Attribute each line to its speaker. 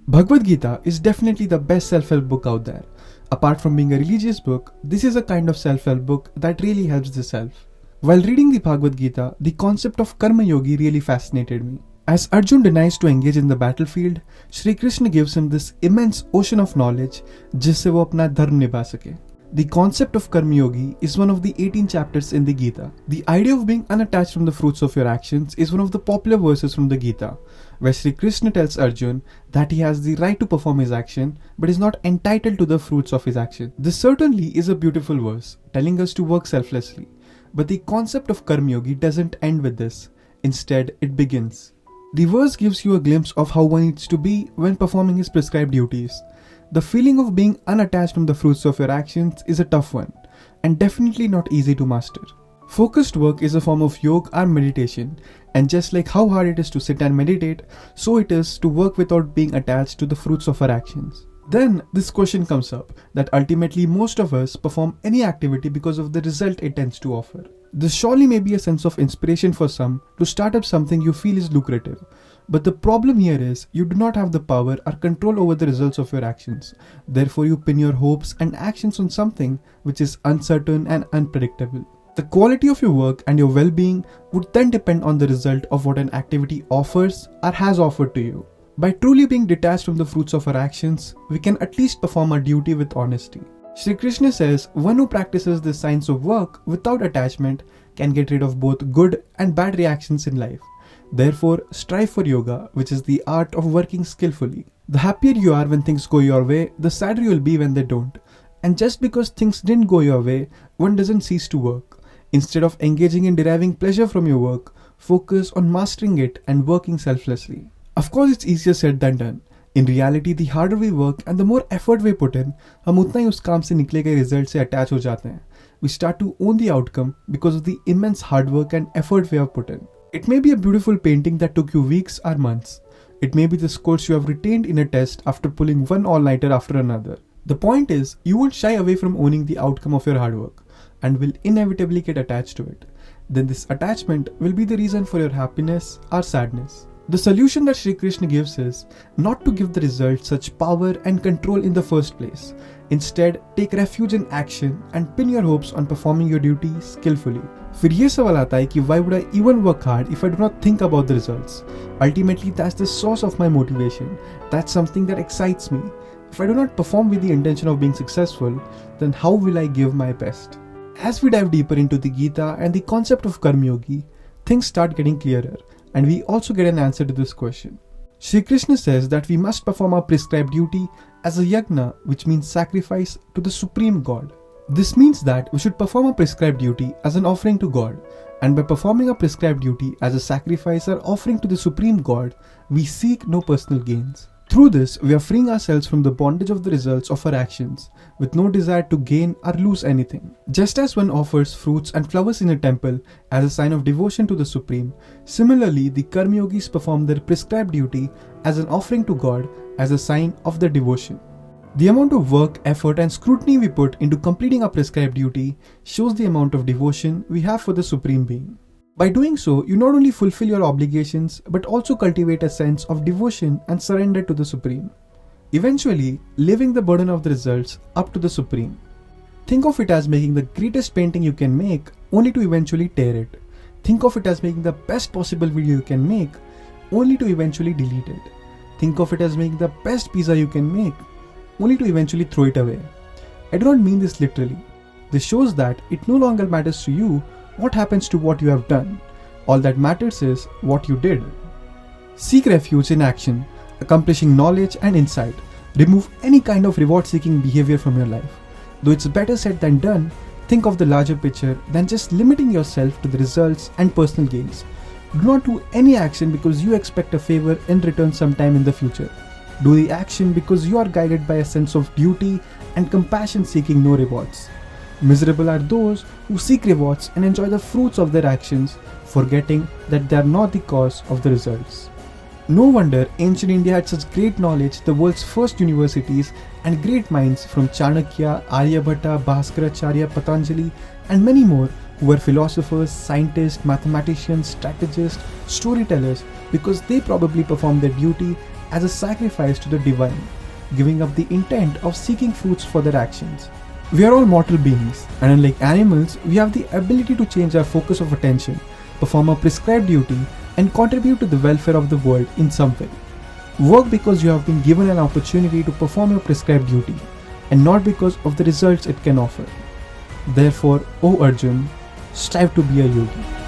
Speaker 1: Bhagavad Gita is definitely the best self-help book out there. Apart from being a religious book, this is a kind of self-help book that really helps the self. While reading the Bhagavad Gita, the concept of Karma Yogi really fascinated me. As Arjun denies to engage in the battlefield, Shri Krishna gives him this immense ocean of knowledge जिससे वो अपना धर्म निभा सके. The concept of Karma Yogi is one of the 18 chapters in the Gita. The idea of being unattached from the fruits of your actions is one of the popular verses from the Gita, where Shri Krishna tells Arjun that he has the right to perform his action but is not entitled to the fruits of his action. This certainly is a beautiful verse, telling us to work selflessly. But the concept of Karma Yogi doesn't end with this. Instead, it begins. The verse gives you a glimpse of how one needs to be when performing his prescribed duties. The feeling of being unattached from the fruits of your actions is a tough one, and definitely not easy to master. Focused work is a form of yoga or meditation, and just like how hard it is to sit and meditate, so it is to work without being attached to the fruits of our actions. Then this question comes up, that ultimately most of us perform any activity because of the result it tends to offer. This surely may be a sense of inspiration for some to start up something you feel is lucrative. But the problem here is you do not have the power or control over the results of your actions. Therefore, you pin your hopes and actions on something which is uncertain and unpredictable. The quality of your work and your well-being would then depend on the result of what an activity offers or has offered to you. By truly being detached from the fruits of our actions, we can at least perform our duty with honesty. Shri Krishna says one who practices the science of work without attachment can get rid of both good and bad reactions in life. Therefore, strive for yoga, which is the art of working skillfully. The happier you are when things go your way, the sadder you will be when they don't. And just because things didn't go your way, one doesn't cease to work. Instead of engaging in deriving pleasure from your work, focus on mastering it and working selflessly. Of course, it's easier said than done. In reality, the harder we work and the more effort we put in, हम उतना ही उस काम से निकले गए result से attach हो जाते हैं. We start to own the outcome because of the immense hard work and effort we have put in. It may be a beautiful painting that took you weeks or months. It may be the scores you have retained in a test after pulling one all-nighter after another. The point is, you won't shy away from owning the outcome of your hard work and will inevitably get attached to it. Then this attachment will be the reason for your happiness or sadness. The solution that Shri Krishna gives is not to give the result such power and control in the first place. Instead, take refuge in action and pin your hopes on performing your duty skillfully. फिर ये सवाल आता है कि why would I even work hard if I do not think about the results? Ultimately, that's the source of my motivation. That's something that excites me. If I do not perform with the intention of being successful, then how will I give my best? As we dive deeper into the Gita and the concept of Karma Yogi, things start getting clearer, and we also get an answer to this question. Shri Krishna says that we must perform our prescribed duty as a yajna, which means sacrifice to the Supreme God. This means that we should perform a prescribed duty as an offering to God, and by performing a prescribed duty as a sacrifice or offering to the Supreme God, we seek no personal gains. Through this, we are freeing ourselves from the bondage of the results of our actions, with no desire to gain or lose anything. Just as one offers fruits and flowers in a temple as a sign of devotion to the Supreme, similarly the Karma Yogis perform their prescribed duty as an offering to God as a sign of their devotion. The amount of work, effort and scrutiny we put into completing our prescribed duty shows the amount of devotion we have for the Supreme Being. By doing so, you not only fulfill your obligations, but also cultivate a sense of devotion and surrender to the Supreme. Eventually, leaving the burden of the results up to the Supreme. Think of it as making the greatest painting you can make, only to eventually tear it. Think of it as making the best possible video you can make, only to eventually delete it. Think of it as making the best pizza you can make, only to eventually throw it away. I do not mean this literally. This shows that it no longer matters to you what happens to what you have done. All that matters is what you did. Seek refuge in action, accomplishing knowledge and insight. Remove any kind of reward-seeking behavior from your life. Though it's better said than done, think of the larger picture than just limiting yourself to the results and personal gains. Do not do any action because you expect a favor in return sometime in the future. Do the action because you are guided by a sense of duty and compassion, seeking no rewards. Miserable are those who seek rewards and enjoy the fruits of their actions, forgetting that they are not the cause of the results. No wonder ancient India had such great knowledge, the world's first universities and great minds from Chanakya, Aryabhatta, Bhaskaracharya, Patanjali and many more who were philosophers, scientists, mathematicians, strategists, storytellers, because they probably performed their duty as a sacrifice to the divine, giving up the intent of seeking fruits for their actions. We are all mortal beings, and unlike animals, we have the ability to change our focus of attention, perform a prescribed duty, and contribute to the welfare of the world in some way. Work because you have been given an opportunity to perform your prescribed duty, and not because of the results it can offer. Therefore, O Arjun, strive to be a yogi.